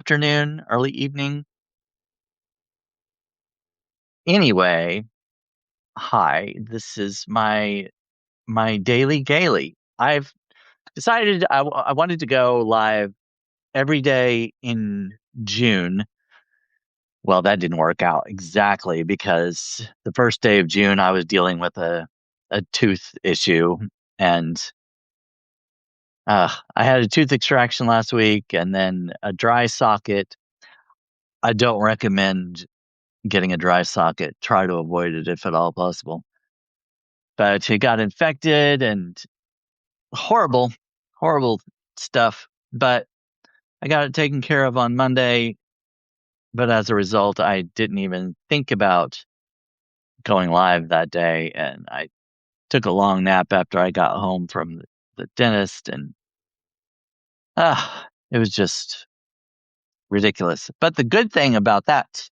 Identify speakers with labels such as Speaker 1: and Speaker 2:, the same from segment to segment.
Speaker 1: afternoon, early evening. Anyway, hi. This is my daily gaily. I've decided I wanted to go live every day in June. Well, that didn't work out exactly because the first day of June I was dealing with a tooth issue, and I had a tooth extraction last week and then a dry socket. I don't recommend getting a dry socket. Try to avoid it if at all possible. But it got infected and horrible, horrible stuff. But I got it taken care of on Monday. But as a result, I didn't even think about going live that day. And I took a long nap after I got home from the dentist. And it was just ridiculous. But the good thing about that,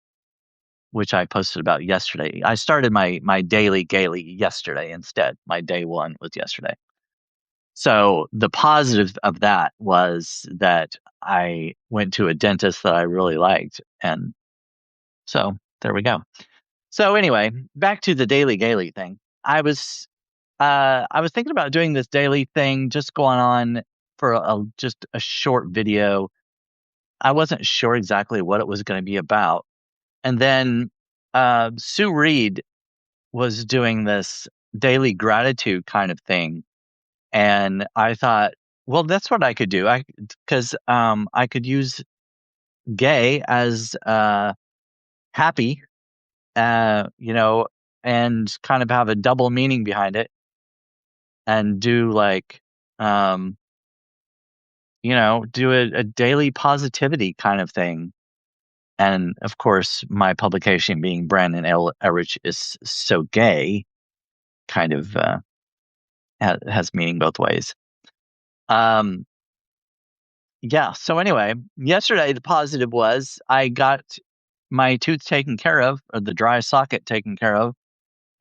Speaker 1: which I posted about yesterday, I started my daily gaily yesterday instead. My day one was yesterday. So the positive of that was that I went to a dentist that I really liked. And so there we go. So anyway, back to the daily gaily thing. I was thinking about doing this daily thing, just going on for just a short video. I wasn't sure exactly what it was going to be about. And then Sue Reed was doing this daily gratitude kind of thing. And I thought, well, that's what I could do. I could use gay as happy, you know, and kind of have a double meaning behind it, and do like, um, do a daily positivity kind of thing. And of course, my publication being Brandon Elrich is so gay, kind of has meaning both ways. Um, Yeah. So anyway, yesterday the positive was I got my tooth taken care of, or the dry socket taken care of,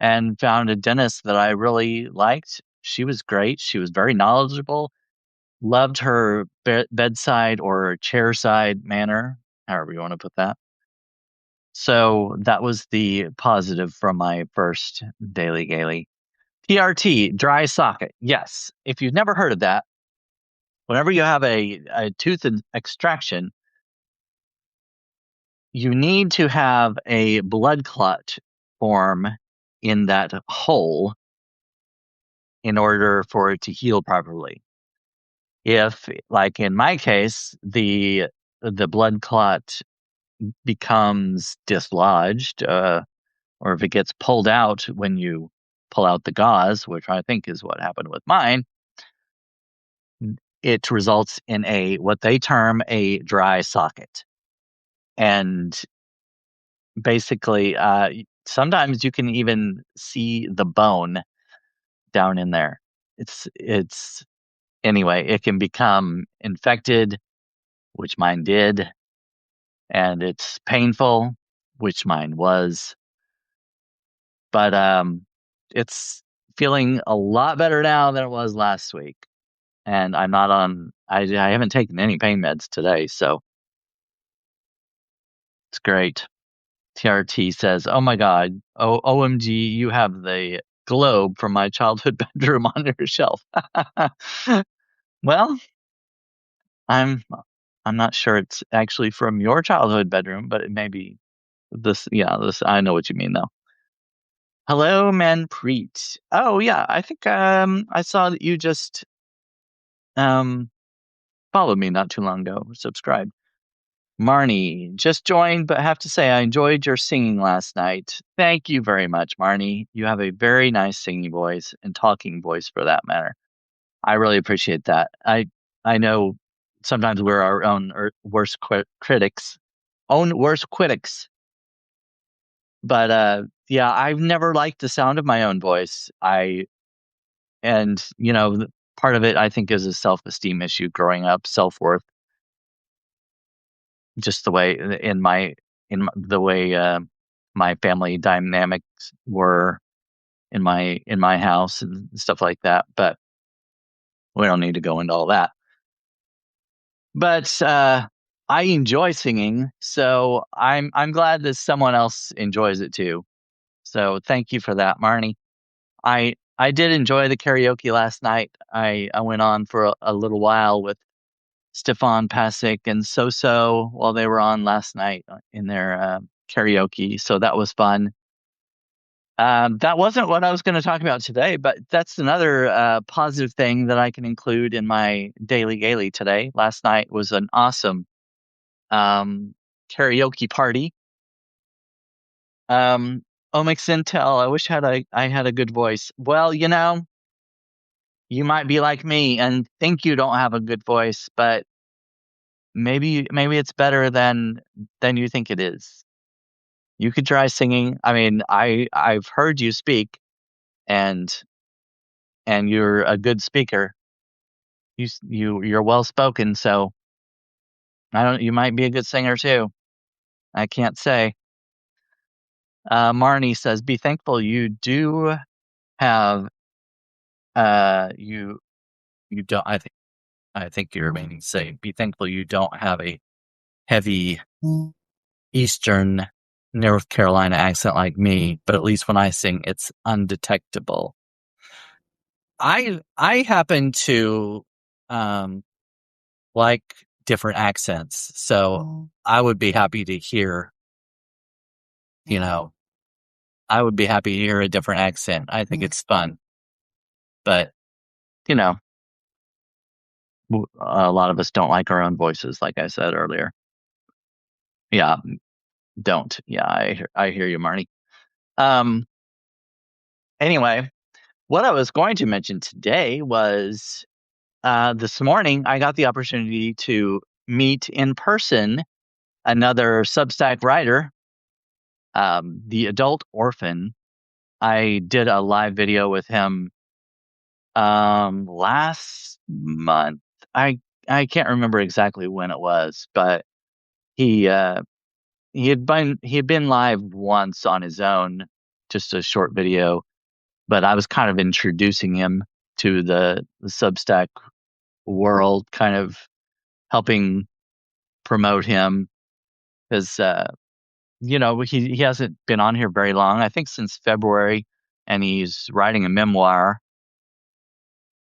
Speaker 1: and found a dentist that I really liked. She was great. She was very knowledgeable. Loved her bedside or chairside manner, however you want to put that. So that was the positive from my first daily gaily. TRT, dry socket. Yes. If you've never heard of that, whenever you have a tooth extraction, you need to have a blood clot form in that hole in order for it to heal properly. If, like in my case, the blood clot becomes dislodged, or if it gets pulled out when you pull out the gauze, which I think is what happened with mine, it results in a what they term a dry socket. And basically, sometimes you can even see the bone down in there. It's anyway, it can become infected, which mine did, and it's painful, which mine was. But it's feeling a lot better now than it was last week. And I'm not on I haven't taken any pain meds today, so it's great. TRT says, "Oh my God, OMG, you have the globe from my childhood bedroom on your shelf." Well, I'm I'm not sure it's actually from your childhood bedroom, but it may be this. Yeah, this. I know what you mean though. Hello, Manpreet. Oh yeah, I think I saw that you just um followed me not too long ago. Subscribed. Marnie just joined, but have to say I enjoyed your singing last night. Thank you very much, Marnie. You have a very nice singing voice and talking voice for that matter. I really appreciate that. I know sometimes we're our own worst critics, own worst critics, but yeah, I've never liked the sound of my own voice. And part of it I think is a self-esteem issue growing up, self-worth, just the way the way my family dynamics were in my house and stuff like that. But we don't need to go into all that. But I enjoy singing, so I'm glad that someone else enjoys it too. So thank you for that, Marnie. I did enjoy the karaoke last night. I went on for a little while with Stefan Pasic and So while they were on last night in their karaoke, so that was fun. That wasn't what I was going to talk about today, but that's another positive thing that I can include in my daily gaily today. Last night was an awesome karaoke party. Omic Sintel, I wish I had a good voice. Well, you might be like me and think you don't have a good voice, but maybe it's better than you think it is. You could try singing. I mean, I've heard you speak, and you're a good speaker. You're well spoken, so I don't. You might be a good singer too. I can't say. Marnie says, "Be thankful you do have you don't." I think you're meaning to say, "Be thankful you don't have a heavy Eastern North Carolina accent like me, but at least when I sing, it's undetectable." I happen to like different accents, so I would be happy to hear, you know, I would be happy to hear a different accent. I think it's fun, but you know, a lot of us don't like our own voices, like I said earlier. Yeah, don't. Yeah, I hear you, Marnie. Um, anyway, what I was going to mention today was this morning I got the opportunity to meet in person another Substack writer, the Adult Orphan. I did a live video with him last month. I I can't remember exactly when it was, but he uh he had been live once on his own, just a short video, but I was kind of introducing him to the Substack world, kind of helping promote him because he hasn't been on here very long. I think since February, and he's writing a memoir,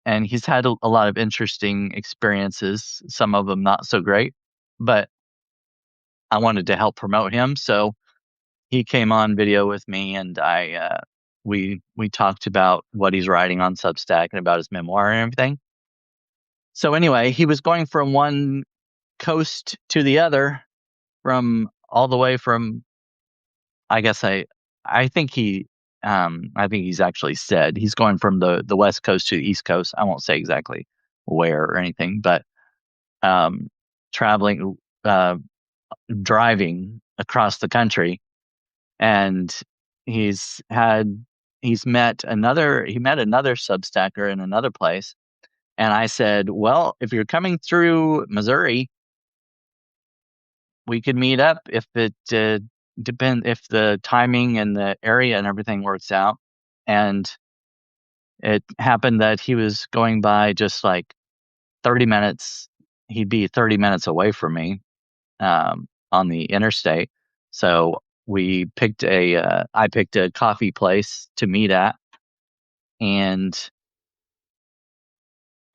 Speaker 1: and he's had a lot of interesting experiences. Some of them not so great, but I wanted to help promote him, so he came on video with me, and we talked about what he's writing on Substack and about his memoir and everything. So anyway, he was going from one coast to the other, from all the way from I guess I think I think he's actually said he's going from the West Coast to the East Coast. I won't say exactly where or anything, but um, traveling, driving across the country, and he's had he met another Substacker in another place, and I said, well, if you're coming through Missouri, we could meet up if it depend if the timing and the area and everything works out. And it happened that he was going by just like 30 minutes. He'd be 30 minutes away from me on the interstate. So I picked a coffee place to meet at, and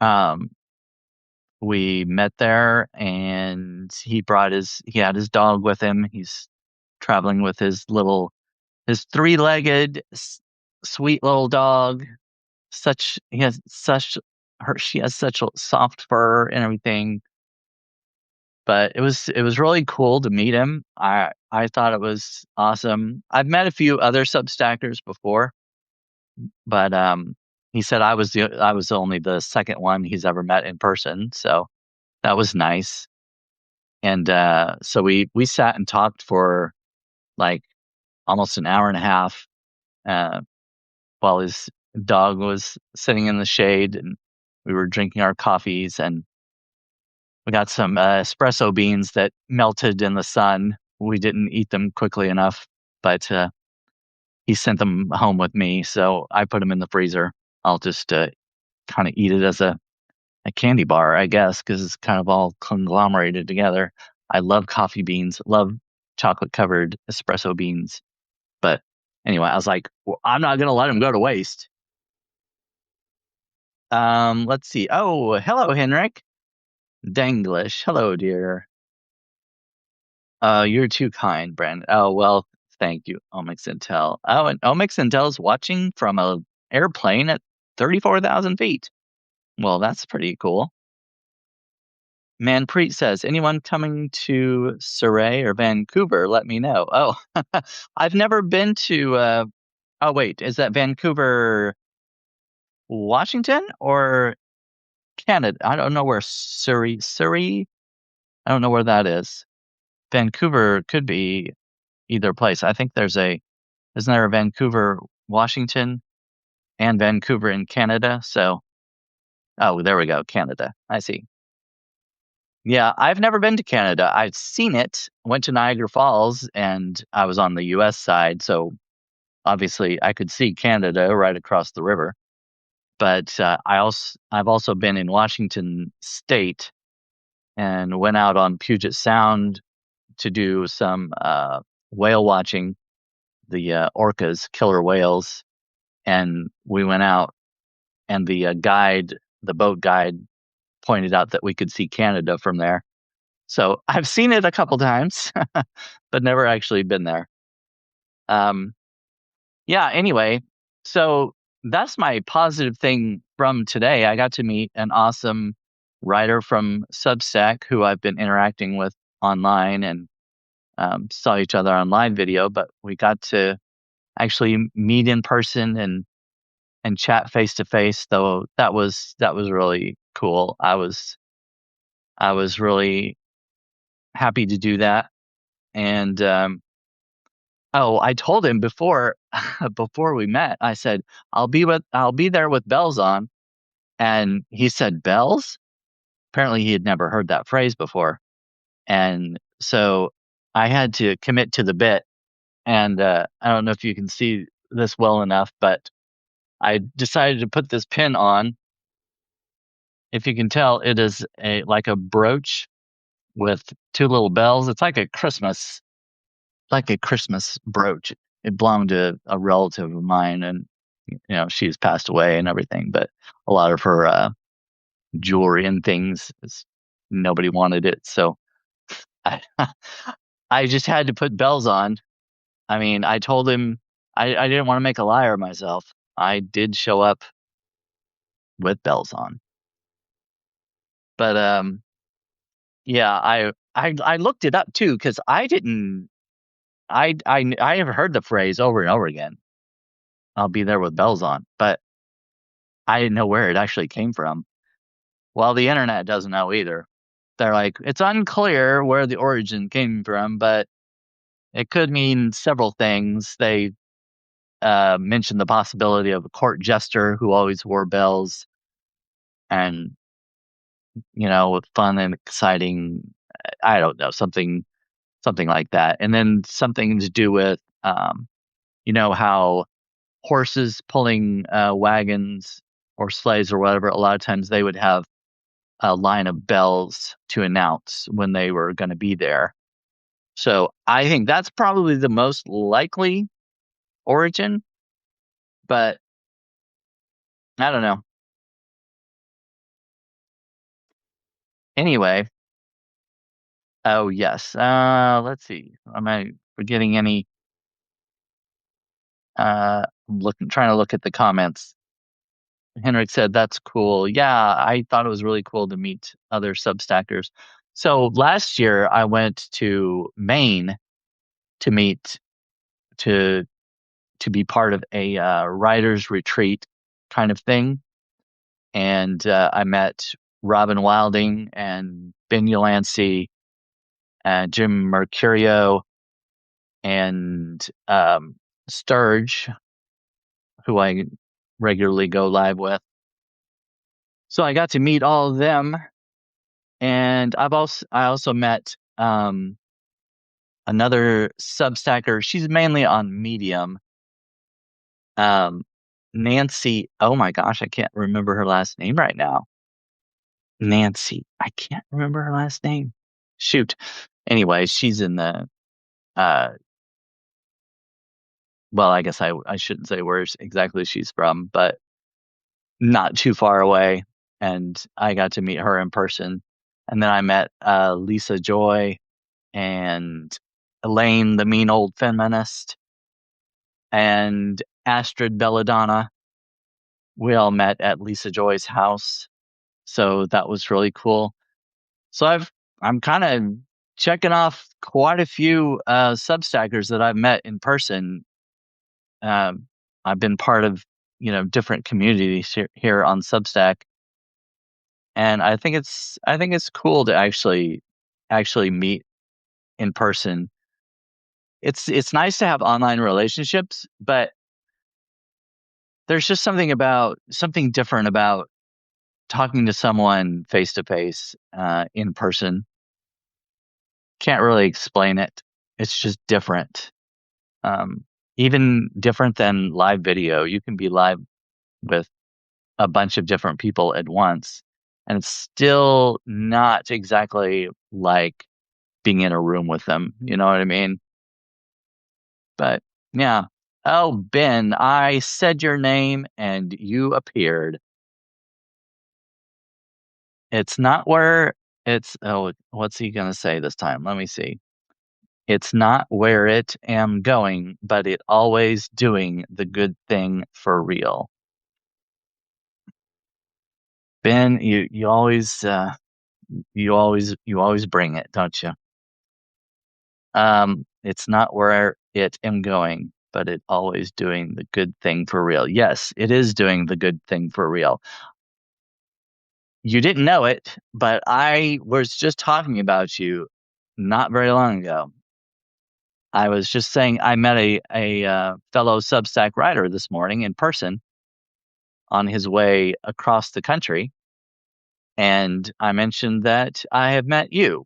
Speaker 1: um, we met there, and he had his dog with him. He's traveling with his three-legged sweet little dog. He has such she has such a soft fur and everything. But it was really cool to meet him. I thought it was awesome. I've met a few other Substackers before, but he said I was only the second one he's ever met in person, so that was nice. And so we sat and talked for like almost an hour and a half, uh, while his dog was sitting in the shade, and we were drinking our coffees, and we got some espresso beans that melted in the sun. We didn't eat them quickly enough, but he sent them home with me, so I put them in the freezer. I'll just kind of eat it as a candy bar, I guess, because it's kind of all conglomerated together. I love coffee beans, love chocolate covered espresso beans. But anyway, I was like, well, I'm not gonna let them go to waste. Let's see. Oh, hello, Henrik. Danglish. Hello, dear. You're too kind, Brandon. Oh, well, thank you, Omix Intel. Oh, and Omix Intel's watching from a airplane at 34,000 feet. Well, that's pretty cool. Manpreet says, anyone coming to Surrey or Vancouver, let me know. Oh, I've never been to, oh, wait, is that Vancouver, Washington or Canada? I don't know where Surrey, I don't know where that is. Vancouver could be either place. I think isn't there a Vancouver, Washington and Vancouver in Canada? So, oh, there we go, Canada. I see. Yeah, I've never been to Canada. I've seen it, went to Niagara Falls, and I was on the US side, so obviously I could see Canada right across the river. But I've also been in Washington State and went out on Puget Sound to do some whale watching, the orcas, killer whales, and we went out, and the boat guide, pointed out that we could see Canada from there. So I've seen it a couple times, but never actually been there. Um, yeah, anyway, so that's my positive thing from today. I got to meet an awesome writer from Substack who I've been interacting with online, and saw each other on live video, but we got to actually meet in person and chat face to face. Though that was really cool. I was really happy to do that. And oh, I told him before before we met. I said I'll be there with bells on, and he said bells. Apparently, he had never heard that phrase before, and so I had to commit to the bit. And I don't know if you can see this well enough, but I decided to put this pin on. If you can tell, it is like a brooch with two little bells. It's like a Christmas brooch. It belonged to a relative of mine, and she's passed away and everything. But a lot of her jewelry and things, nobody wanted it, so I, I just had to put bells on. I mean, I told him I didn't want to make a liar of myself. I did show up with bells on, but yeah, I looked it up too because I didn't. I have heard the phrase over and over again. I'll be there with bells on, but I didn't know where it actually came from. Well, the internet doesn't know either. They're like, it's unclear where the origin came from, but it could mean several things. They mentioned the possibility of a court jester who always wore bells, and with fun and exciting. I don't know, something like that, and then something to do with how horses pulling wagons or sleighs or whatever. A lot of times they would have a line of bells to announce when they were going to be there. So I think that's probably the most likely origin, but I don't know. Anyway, oh yes. Let's see. Am I forgetting any? Trying to look at the comments. Henrik said that's cool. Yeah, I thought it was really cool to meet other Substackers. So last year I went to Maine to meet to to be part of a writers retreat kind of thing, and I met Robin Wilding and Ben Ulansey and Jim Mercurio and Sturge, who I regularly go live with. So I got to meet all of them, and I also met another Substacker. She's mainly on Medium. Um, Nancy. Oh my gosh, I can't remember her last name right now. Nancy. I can't remember her last name. Shoot. Anyway, she's in the uh well, I guess I shouldn't say where exactly she's from, but not too far away. And I got to meet her in person. And then I met Lisa Joy and Elaine, the mean old feminist, and Astrid Belladonna. We all met at Lisa Joy's house. So that was really cool. So I'm kind of checking off quite a few Substackers that I've met in person. Um, I've been part of different communities here on Substack, and I think it's cool to actually meet in person. It's nice to have online relationships, but there's just something different about talking to someone face to face in person. Can't really explain it. It's just different. Um, Even different than live video. You can be live with a bunch of different people at once, and it's still not exactly like being in a room with them. You know what I mean? But yeah. Oh, Ben, I said your name and you appeared. It's not where what's he gonna say this time? Let me see. It's not where it am going, but it always doing the good thing for real. Ben, you always bring it, don't you? It's not where it am going, but it always doing the good thing for real. Yes, it is doing the good thing for real. You didn't know it, but I was just talking about you not very long ago. I was just saying I met a fellow Substack writer this morning in person on his way across the country, and I mentioned that I have met you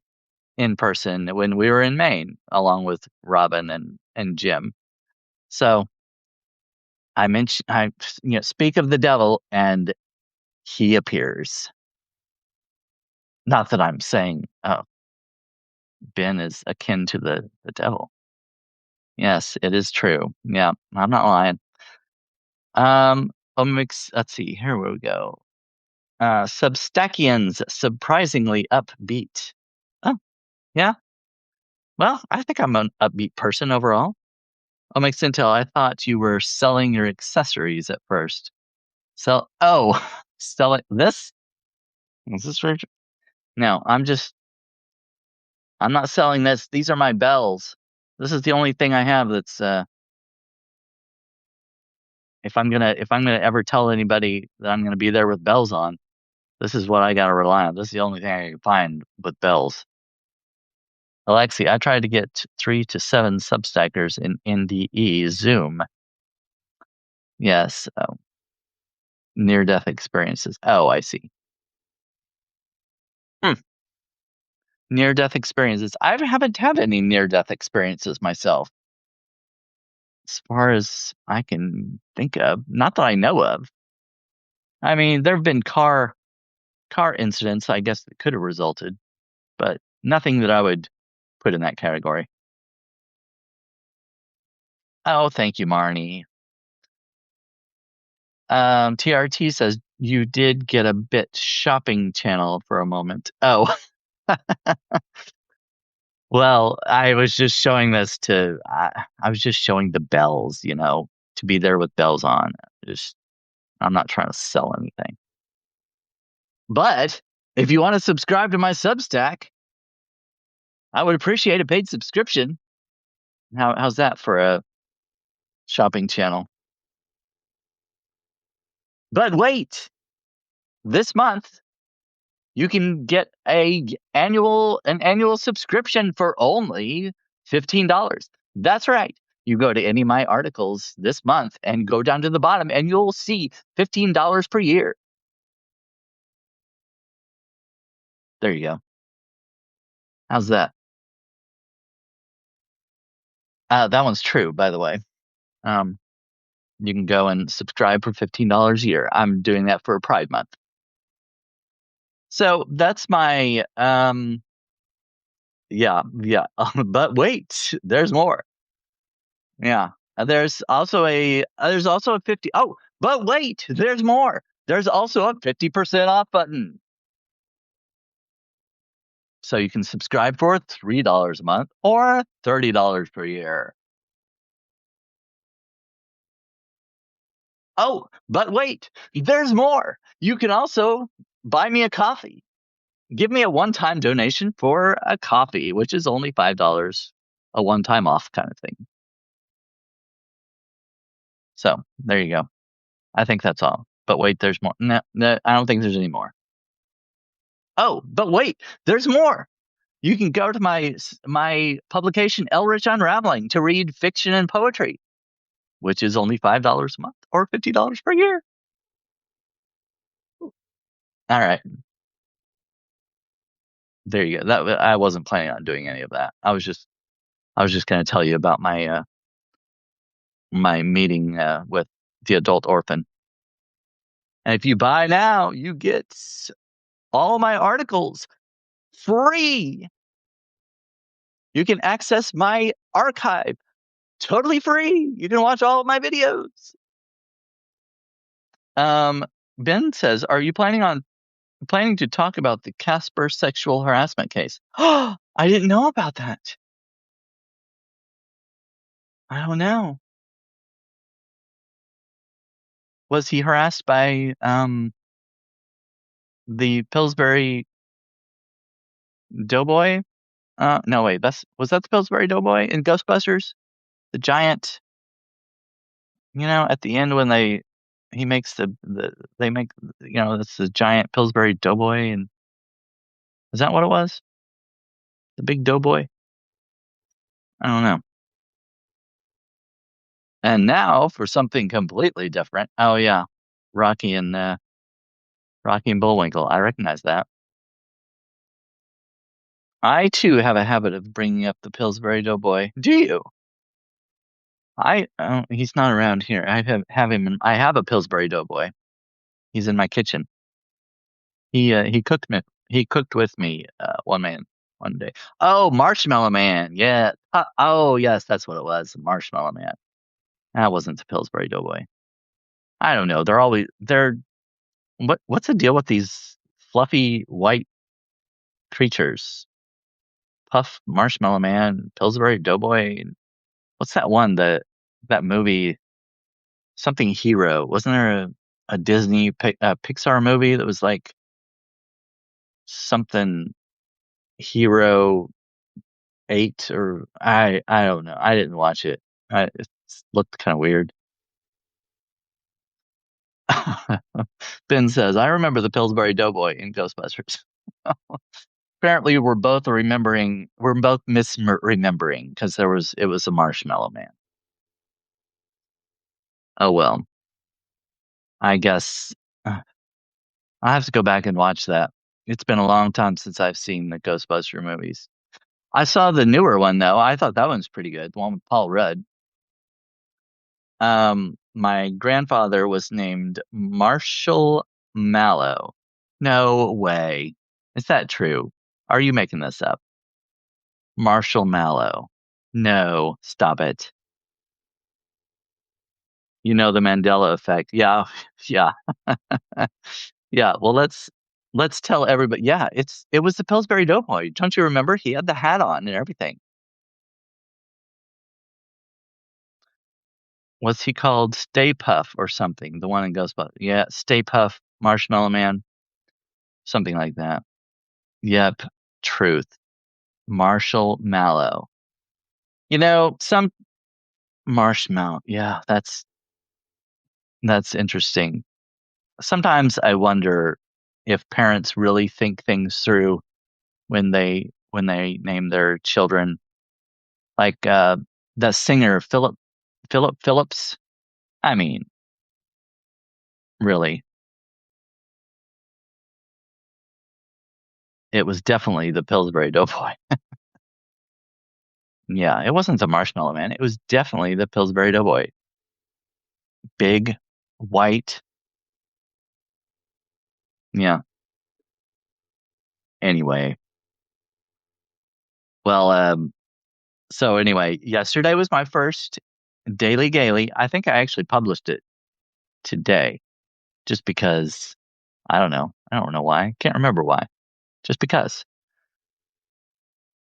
Speaker 1: in person when we were in Maine, along with Robin and Jim. So I speak of the devil, and he appears. Not that I'm saying, oh, Ben is akin to the devil. Yes, it is true. Yeah, I'm not lying. Let's see, here we go. Substackians surprisingly upbeat. Oh, yeah. Well, I think I'm an upbeat person overall. Omix Intel, I thought you were selling your accessories at first. Selling this? Is this for? No, I'm not selling this. These are my bells. This is the only thing I have that's if I'm gonna ever tell anybody that I'm gonna be there with bells on, this is what I gotta rely on. This is the only thing I can find with bells. Alexi, I tried to get 3 to 7 substackers in NDE Zoom. Yes, near-death experiences. Oh, I see. Hmm. Near-death experiences. I haven't had any near-death experiences myself, as far as I can think of. Not that I know of. I mean, there have been car incidents, I guess, that could have resulted, but nothing that I would put in that category. Oh, thank you, Marnie. TRT says you did get a bit shopping channel for a moment. Oh, well, I was just showing this I was just showing the bells, to be there with bells on. Just, I'm not trying to sell anything. But if you want to subscribe to my Substack, I would appreciate a paid subscription. How's that for a shopping channel? But wait, this month you can get an annual subscription for only $15. That's right. You go to any of my articles this month and go down to the bottom and you'll see $15 per year. There you go. How's that? That one's true, by the way. Um, you can go and subscribe for $15 a year. I'm doing that for Pride Month. So that's my Yeah, yeah. But wait, there's more. Yeah. There's also a 50. Oh, but wait, there's more. There's also a 50% off button. So you can subscribe for $3 a month or $30 per year. Oh, but wait, there's more. You can also buy me a coffee. Give me a one-time donation for a coffee, which is only $5, a one-time off kind of thing. So there you go. I think that's all. But wait, there's more. No, no, I don't think there's any more. Oh, but wait, there's more. You can go to my publication, Elrich Unraveling, to read fiction and poetry, which is only $5 a month or $50 per year. All right, there you go. That I wasn't planning on doing any of that. I was just going to tell you about my meeting with the adult orphan. And if you buy now, you get all my articles free. You can access my archive totally free. You can watch all of my videos. Um, Ben says, "Are you planning to talk about the Casper sexual harassment case?" Oh, I didn't know about that. I don't know. Was he harassed by the Pillsbury Doughboy? No, wait, was that the Pillsbury Doughboy in Ghostbusters? The giant, at the end when he makes they make, it's the giant Pillsbury Doughboy, and is that what it was? The big Doughboy? I don't know. And now for something completely different. Oh yeah, Rocky and Rocky and Bullwinkle. I recognize that. I too have a habit of bringing up the Pillsbury Doughboy. Do you? He's not around here. I have him. I have a Pillsbury Doughboy. He's in my kitchen. He cooked me. He cooked with me one day. Oh, Marshmallow Man. Yeah. Oh, yes, that's what it was. Marshmallow Man. That wasn't the Pillsbury Doughboy. I don't know. They're what's the deal with these fluffy white creatures? Puff, Marshmallow Man, Pillsbury Doughboy. What's that one? That movie, something Hero. Wasn't there a Disney Pixar movie that was like something Hero 8, or I don't know. I didn't watch it. It looked kind of weird. Ben says, "I remember the Pillsbury Doughboy in Ghostbusters." Apparently, we're both misremembering because it was a Marshmallow Man. Oh well, I guess I have to go back and watch that. It's been a long time since I've seen the Ghostbuster movies. I saw the newer one though. I thought that one's pretty good. The one with Paul Rudd. My grandfather was named Marshall Mallow. No way. Is that true? Are you making this up? Marshall Mallow. No, stop it. You know the Mandela effect. Yeah, yeah, yeah. Well, let's tell everybody. Yeah, it was the Pillsbury Doughboy. Don't you remember? He had the hat on and everything. Was he called Stay Puff or something? The one in Ghostbusters. Yeah, Stay Puff, Marshmallow Man, something like that. Yep, truth. Marshall Mallow. Some marshmallow. Yeah, that's interesting. Sometimes I wonder if parents really think things through when they name their children. Like the singer Philip Phillips. I mean, really, it was definitely the Pillsbury Doughboy. Yeah, it wasn't the Marshmallow Man. It was definitely the Pillsbury Doughboy. Big, white. Yeah. Anyway, Well, so anyway, yesterday was my first Daily Gaily. I think I actually published it today just because I don't know. I don't know why. Can't remember why. Just because.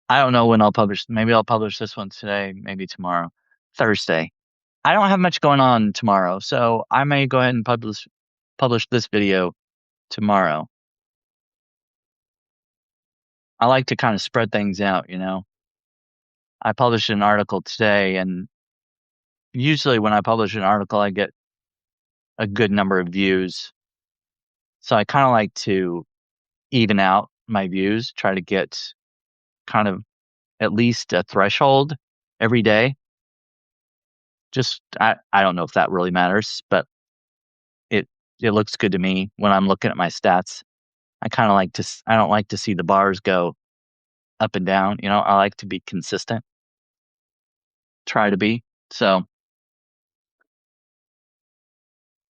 Speaker 1: I don't know when I'll publish. Maybe I'll publish this one today, maybe tomorrow, Thursday. I don't have much going on tomorrow, so I may go ahead and publish this video tomorrow. I like to kind of spread things out, you know. I published an article today, and usually when I publish an article, I get a good number of views. So I kind of like to even out my views, try to get kind of at least a threshold every day. Just I don't know if that really matters, but it it looks good to me when I'm looking at my stats. I kind of like to I don't like to see the bars go up and down, you know. I like to be consistent, try to be. So,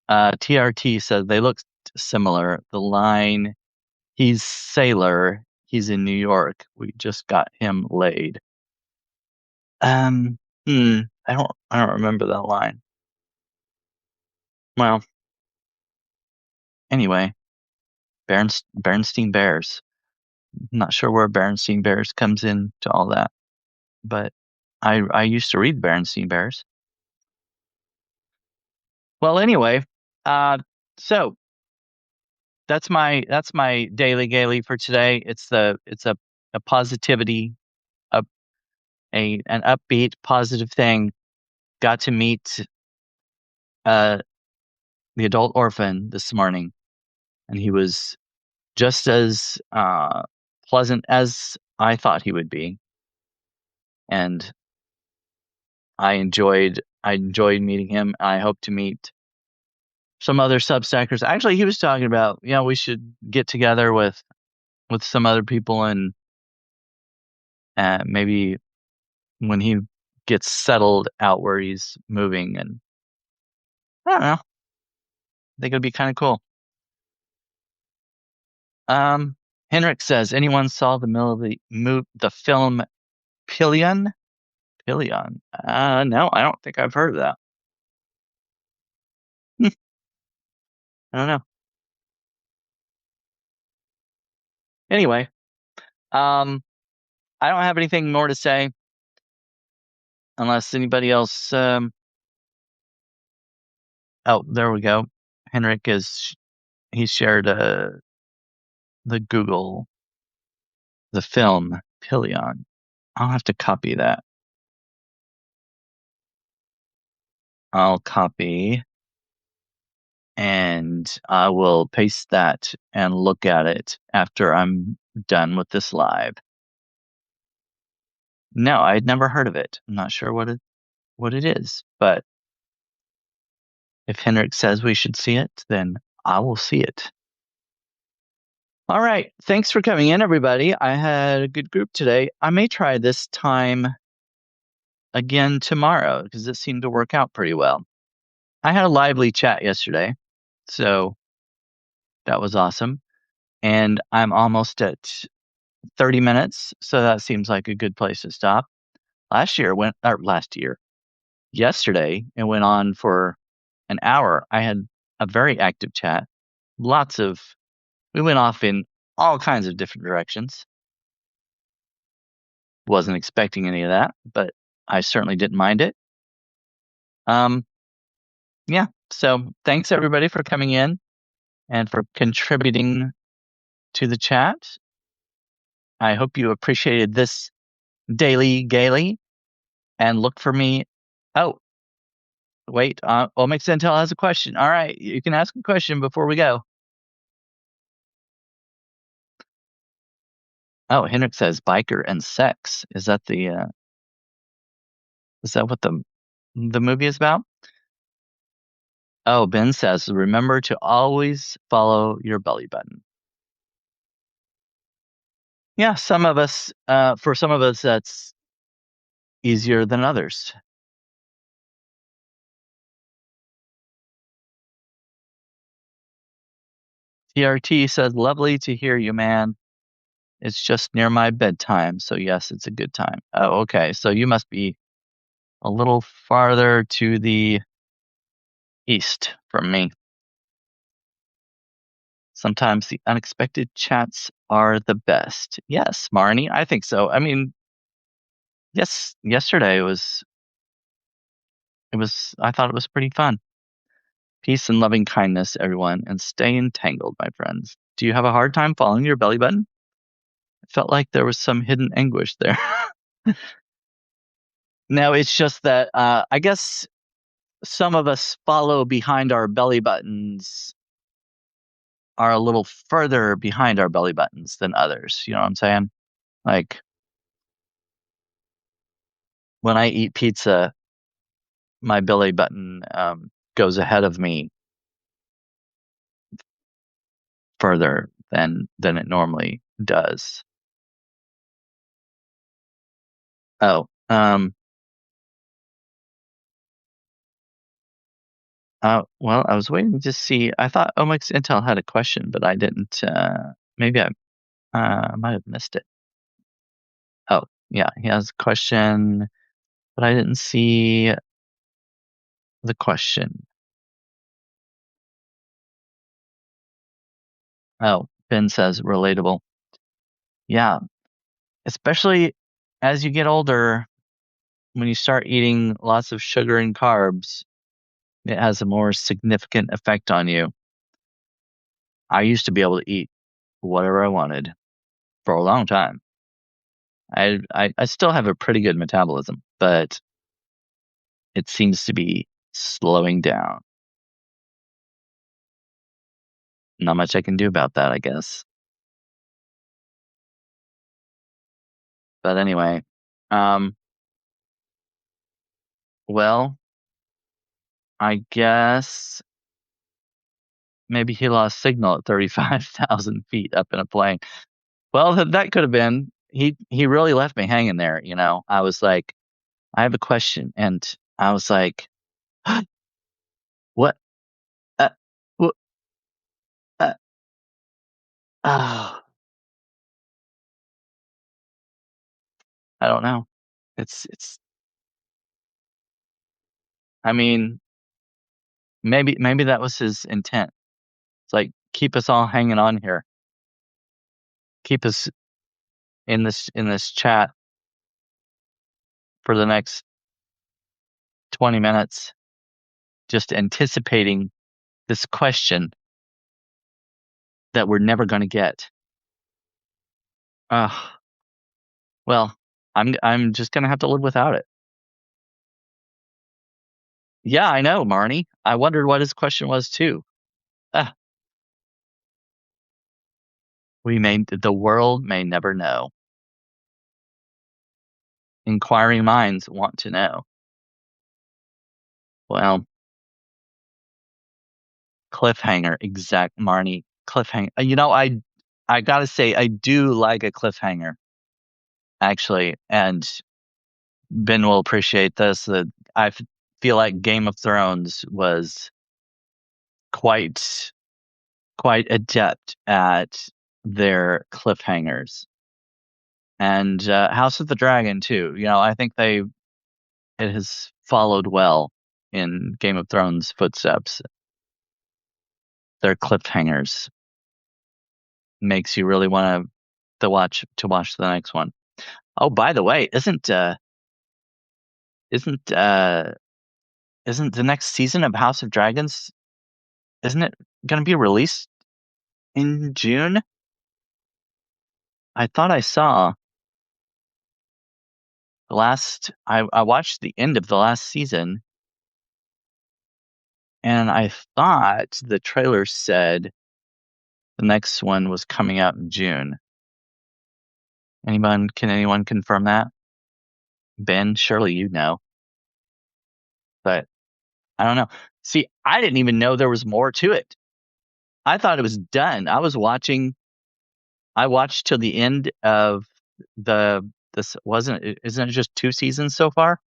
Speaker 1: TRT says they look similar. The line, he's sailor, he's in New York. We just got him laid. Um, I don't remember that line. Well, anyway, Bernstein Bears. Not sure where Bernstein Bears comes in to all that, but I used to read Bernstein Bears. Well, anyway, uh, so that's my daily gaily for today. It's a positivity, a an upbeat, positive thing. Got to meet uh the adult orphan this morning, and he was just as pleasant as I thought he would be, and I enjoyed meeting him. I hope to meet some other Substackers. Actually, he was talking about, we should get together with some other people, and maybe when he gets settled out where he's moving, and I don't know, I think it'd be kind of cool. Um, Henrik says, anyone saw the film Pilion? Pilion? No, I don't think I've heard of that. Hmm, I don't know. Anyway, um, I don't have anything more to say unless anybody else. Oh, there we go. Henrik he shared the Google the film Pilion. I'll have to copy that. I'll copy and I will paste that and look at it after I'm done with this live. No, I'd never heard of it. I'm not sure what it is, but if Henrik says we should see it, then I will see it. All right. Thanks for coming in, everybody. I had a good group today. I may try this time again tomorrow because it seemed to work out pretty well. I had a lively chat yesterday, so that was awesome. And I'm almost at 30 minutes, so that seems like a good place to stop. Yesterday, it went on for an hour. I had a very active chat. We went off in all kinds of different directions. Wasn't expecting any of that, but I certainly didn't mind it. Um, yeah. So thanks everybody for coming in and for contributing to the chat. I hope you appreciated this daily gaily and look for me. Oh, wait. Olmec Centel has a question. All right. You can ask a question before we go. Oh, Henrik says biker and sex. Is that what the movie is about? Oh, Ben says, remember to always follow your belly button. Yeah, for some of us, that's easier than others. TRT says, lovely to hear you, man. It's just near my bedtime, so yes, it's a good time. Oh, okay. So you must be a little farther to the east from me. Sometimes the unexpected chats are the best. Yes, Marnie, I think so. I mean, yes, yesterday I thought it was pretty fun. Peace and loving kindness, everyone, and stay entangled, my friends. Do you have a hard time following your belly button? I felt like there was some hidden anguish there. No, it's just that I guess some of us follow behind our belly buttons are a little further behind our belly buttons than others. You know what I'm saying? Like when I eat pizza, my belly button goes ahead of me further than it normally does. Oh, well, I was waiting to see. I thought Omics Intel had a question, but I didn't. Maybe I might have missed it. Oh, yeah, he has a question, but I didn't see the question. Oh, Ben says relatable. Yeah, especially as you get older, when you start eating lots of sugar and carbs, it has a more significant effect on you. I used to be able to eat whatever I wanted for a long time. I still have a pretty good metabolism, but it seems to be slowing down. Not much I can do about that, I guess. But anyway, um, well, I guess maybe he lost signal at 35,000 feet up in a plane. Well, that could have been. He really left me hanging there. You know, I was like, I have a question, and I was like, what? Uh, what? Uh, oh, I don't know. It's. I mean, maybe that was his intent. It's like keep us all hanging on here, keep us in this chat for the next 20 minutes, just anticipating this question that we're never going to get. Uh, well, I'm just gonna have to live without it. Yeah, I know, Marnie. I wondered what his question was too. Ah, the world may never know. Inquiring minds want to know. Well, cliffhanger, exact Marnie. Cliffhanger. You know, I gotta say, I do like a cliffhanger, actually, and Ben will appreciate this. That feel like Game of Thrones was quite quite adept at their cliffhangers, and House of the Dragon too. You know, I think it has followed well in Game of Thrones footsteps. Their cliffhangers makes you really want to watch the next one. Oh, by the way, isn't isn't the next season of House of Dragons, isn't it going to be released in June? I thought I saw I watched the end of the last season, and I thought the trailer said the next one was coming out in June. Can anyone confirm that? Ben, surely you know. But I don't know. See, I didn't even know there was more to it. I thought it was done. I watched till the end of this isn't it just 2 seasons so far?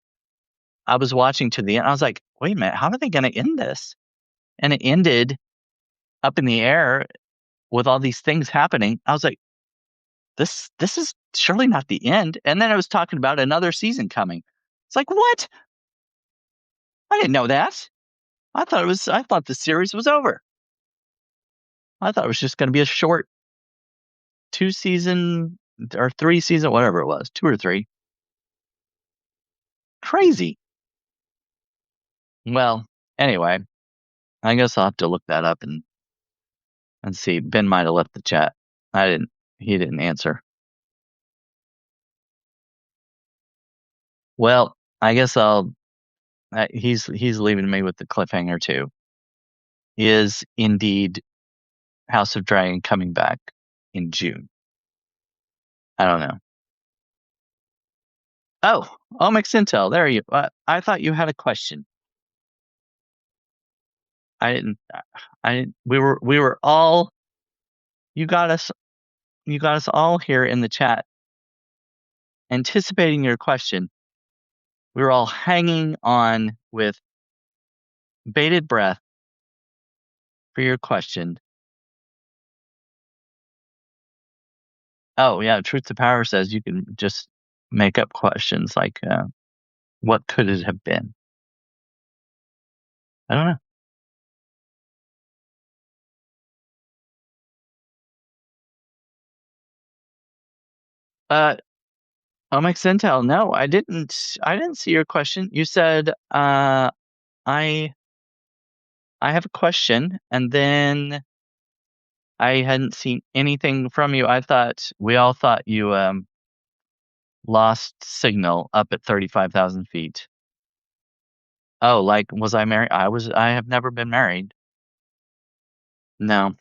Speaker 1: I was watching to the end. I was like, wait a minute, how are they going to end this? And it ended up in the air with all these things happening. I was like, this is surely not the end. And then I was talking about another season coming. It's like, what? I didn't know that. I thought the series was over. I thought it was just going to be a short 2 season or 3 season, whatever it was, 2 or 3. Crazy. Well, anyway, I guess I'll have to look that up and see. Ben might have left the chat. I didn't. He didn't answer. Well, I guess I'll. He's leaving me with the cliffhanger too. Is indeed House of Dragon coming back in June? I don't know. Oh, Omics Intel. There you. I thought you had a question. I didn't. I didn't. We were all. You got us. You got us all here in the chat, anticipating your question. We were all hanging on with bated breath for your question. Oh yeah, Truth to Power says you can just make up questions like, what could it have been? I don't know. Omics Intel. No, I didn't. I didn't see your question. You said, I have a question, and then I hadn't seen anything from you. We all thought you lost signal up at 35,000 feet. Oh, like, was I married? I have never been married. No.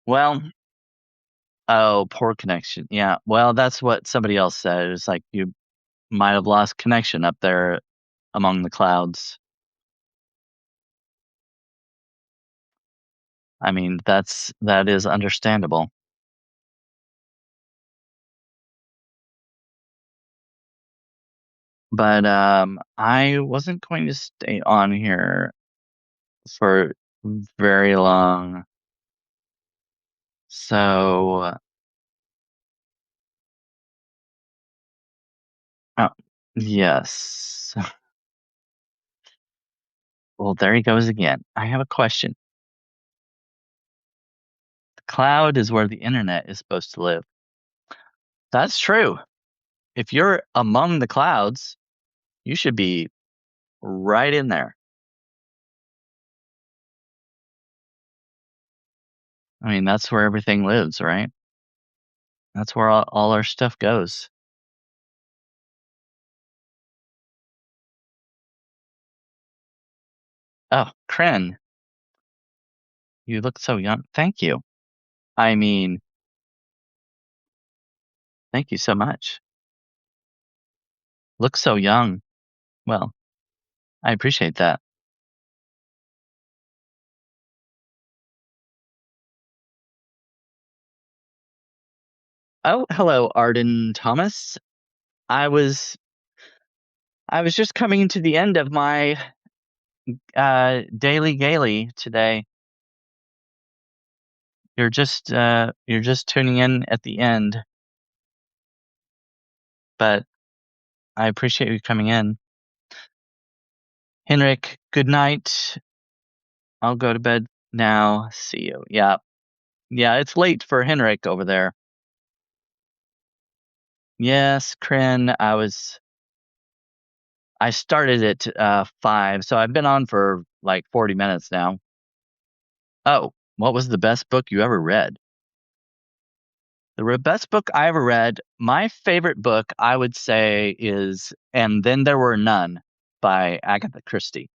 Speaker 1: Well, oh, poor connection. Yeah. Well, that's what somebody else said. It's like you might have lost connection up there among the clouds. I mean, that is understandable. But I wasn't going to stay on here for very long. So, oh, yes. Well, there he goes again. I have a question. The cloud is where the internet is supposed to live. That's true. If you're among the clouds, you should be right in there. I mean, that's where everything lives, right? That's where all our stuff goes. Oh, Kren, you look so young. Thank you. I mean, thank you so much. Look so young. Well, I appreciate that. Oh, hello, Arden Thomas. I was just coming to the end of my daily gaily today. You're just tuning in at the end, but I appreciate you coming in. Henrik, good night. I'll go to bed now. See you. Yeah. Yeah, it's late for Henrik over there. Yes, Kren, I started at 5, so I've been on for like 40 minutes now. Oh, what was the best book you ever read? The best book I ever read, my favorite book, I would say, is And Then There Were None by Agatha Christie.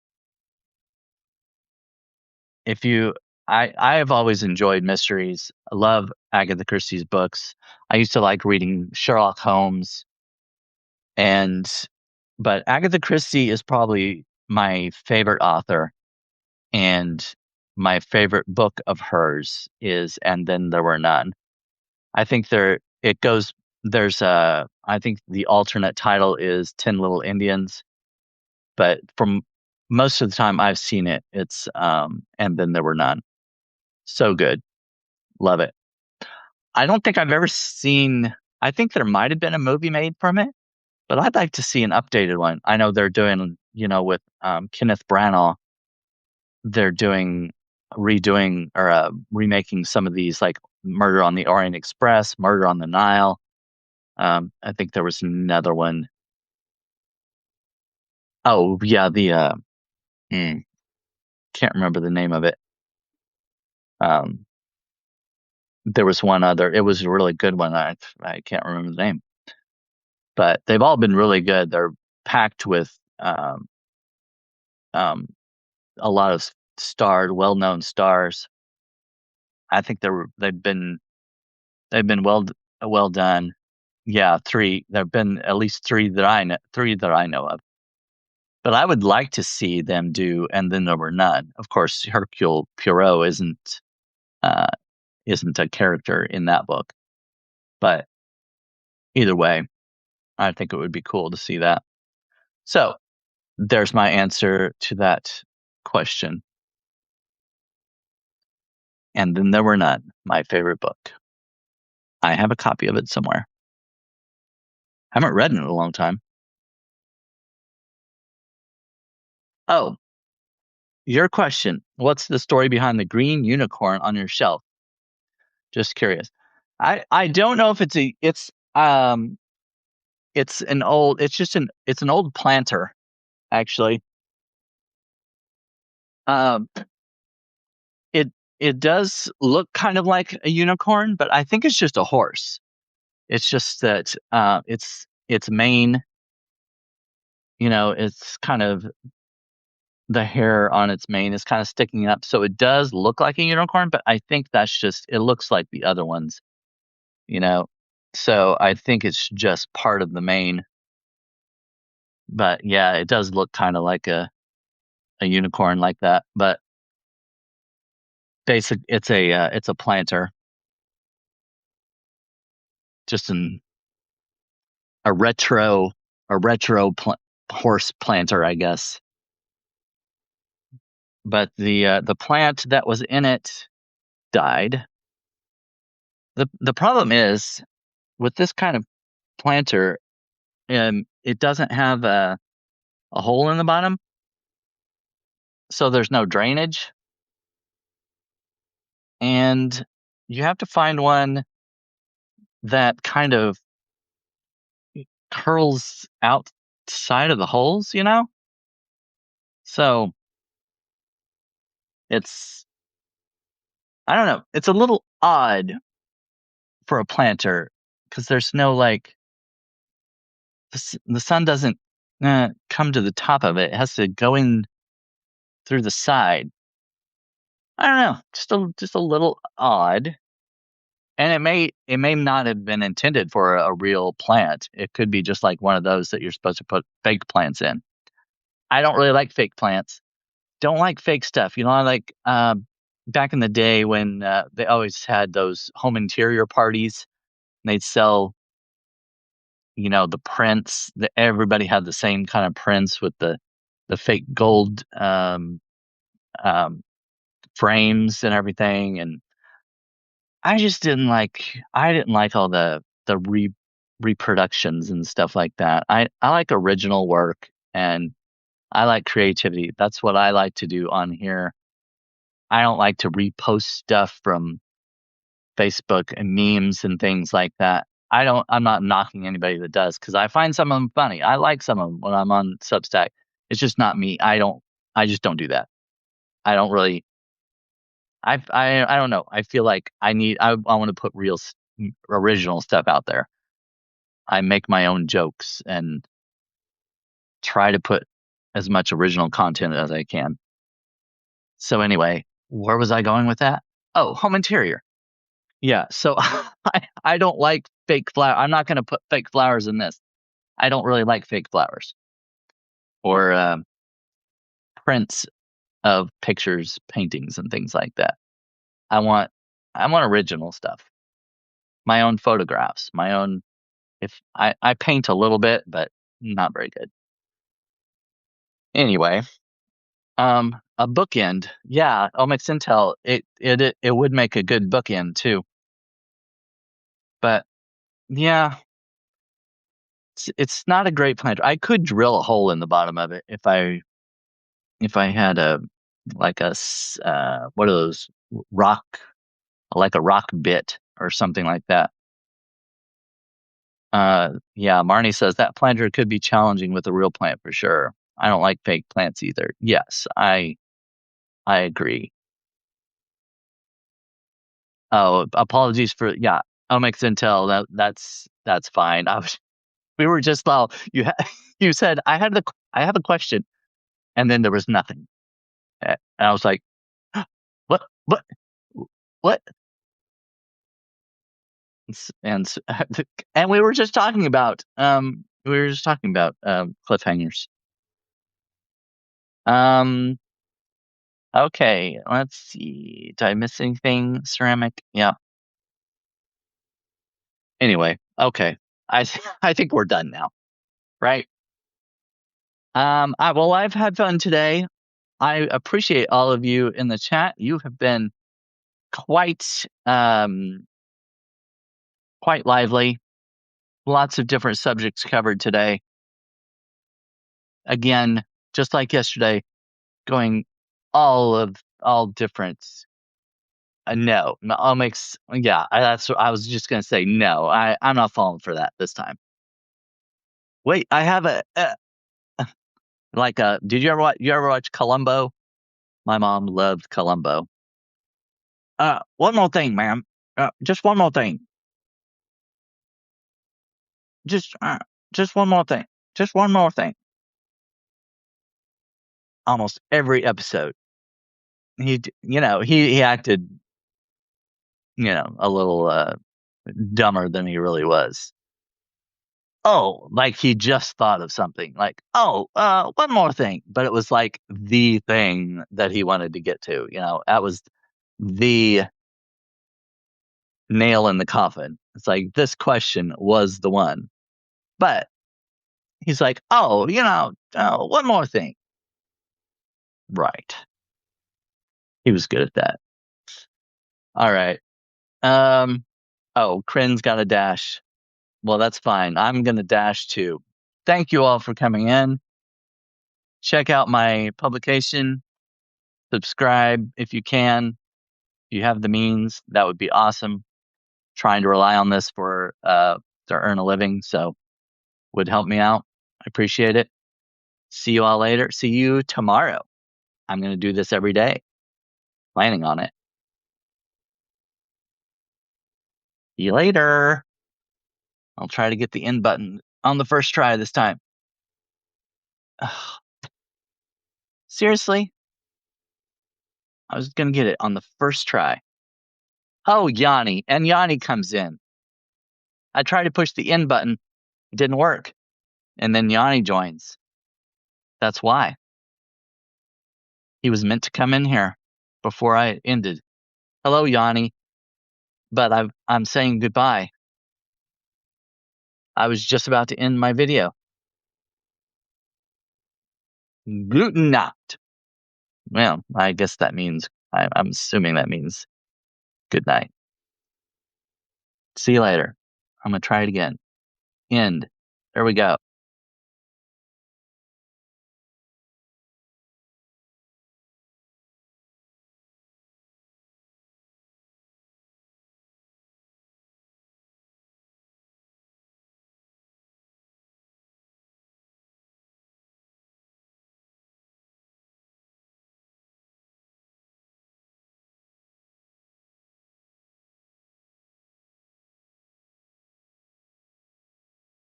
Speaker 1: If you I have always enjoyed mysteries. I love Agatha Christie's books. I used to like reading Sherlock Holmes, but Agatha Christie is probably my favorite author, and my favorite book of hers is And Then There Were None. I think I think the alternate title is 10 Little Indians, but from most of the time I've seen it, it's And Then There Were None. So good. Love it. I don't think I've ever seen, I think there might have been a movie made from it, but I'd like to see an updated one. I know they're doing, with Kenneth Branagh, they're redoing or remaking some of these, like Murder on the Orient Express, Murder on the Nile. I think there was another one. Oh yeah, hmm, can't remember the name of it. Um, there was one other. It was a really good one. I can't remember the name, but they've all been really good. They're packed with um, a lot of well-known stars. I think they've been well done. Yeah, three. There've been at least three that I know of. But I would like to see them do And Then There Were None. Of course, Hercule Poirot uh, isn't a character in that book, but either way, I think it would be cool to see that. So there's my answer to that question. And Then There Were None, my favorite book. I have a copy of it somewhere. I haven't read it in a long time. Oh, your question. What's the story behind the green unicorn on your shelf? Just curious. I don't know if it's an old planter, actually. Um it it does look kind of like a unicorn, but I think it's just a horse. It's just that its mane, it's kind of the hair on its mane is kind of sticking up, so it does look like a unicorn, but I think that's just it looks like the other ones, you know. So I think it's just part of the mane. But yeah, it does look kind of like a unicorn like that. But it's a planter, just a retro a retro horse planter, I guess. But the plant that was in it died. The problem is with this kind of planter, it doesn't have a hole in the bottom, so there's no drainage, and you have to find one that kind of curls outside of the holes, So it's I don't know, it's a little odd for a planter because there's no like the sun doesn't come to the top of it. It has to go in through the side. I don't know, just a little odd. And it may not have been intended for a real plant. It could be just like one of those that you're supposed to put fake plants in. I don't really like fake plants. Don't like fake stuff. I like back in the day when they always had those home interior parties. And they'd sell, the prints. Everybody had the same kind of prints with the fake gold um, frames and everything. And I didn't like all the reproductions and stuff like that. I like original work and I like creativity. That's what I like to do on here. I don't like to repost stuff from Facebook and memes and things like that. I'm not knocking anybody that does because I find some of them funny. I like some of them when I'm on Substack. It's just not me. I just don't do that. I don't really, I don't know. I feel like I want to put original stuff out there. I make my own jokes and try to put as much original content as I can. So anyway, where was I going with that? Oh, home interior. Yeah. So I don't like fake flower. I'm not going to put fake flowers in this. I don't really like fake flowers or prints of pictures, paintings, and things like that. I want I want original stuff. My own photographs, my own. If I paint a little bit, but not very good. Anyway, A bookend. Yeah, Omics Intel. It would make a good bookend too. But yeah, it's not a great planter. I could drill a hole in the bottom of it if I had a like a what are those rock, like a rock bit or something like that. Yeah, Marnie says that planter could be challenging with a real plant for sure. I don't like fake plants either. Yes, I agree. Oh, apologies for yeah, Omics Intel. That's fine. We were just you said I have a question, and then there was nothing, and I was like, what what what? And and we were just talking about cliffhangers. Um, okay, let's see. Did I miss anything? Ceramic? Yeah. Anyway, okay. I think we're done now, right? Well, I've had fun today. I appreciate all of you in the chat. You have been quite quite lively. Lots of different subjects covered today. Again, just like yesterday, going all different. No, Omics. Yeah, that's what I was just gonna say. No, I'm not falling for that this time. Wait, I have a like a. Did you ever watch Columbo? My mom loved Columbo. One more thing, ma'am. Just one more thing. Just just one more thing. Just one more thing. Almost every episode, he acted, a little dumber than he really was. Oh, like he just thought of something. Like, oh, one more thing, but it was like the thing that he wanted to get to. That was the nail in the coffin. It's like this question was the one, but he's like, oh, one more thing. Right. He was good at that. All right. Oh, Crin's got a dash. Well, that's fine. I'm going to dash too. Thank you all for coming in. Check out my publication. Subscribe if you can. If you have the means, that would be awesome. Trying to rely on this to earn a living, so would help me out. I appreciate it. See you all later. See you tomorrow. I'm going to do this every day. Planning on it. See you later. I'll try to get the end button on the first try this time. Ugh. Seriously? I was going to get it on the first try. Oh, Yanni. And Yanni comes in. I tried to push the end button. It didn't work. And then Yanni joins. That's why. He was meant to come in here before I ended. Hello, Yanni. But I'm saying goodbye. I was just about to end my video. Guten Nacht. Well, I guess that means, I'm assuming that means good night. See you later. I'm going to try it again. End. There we go.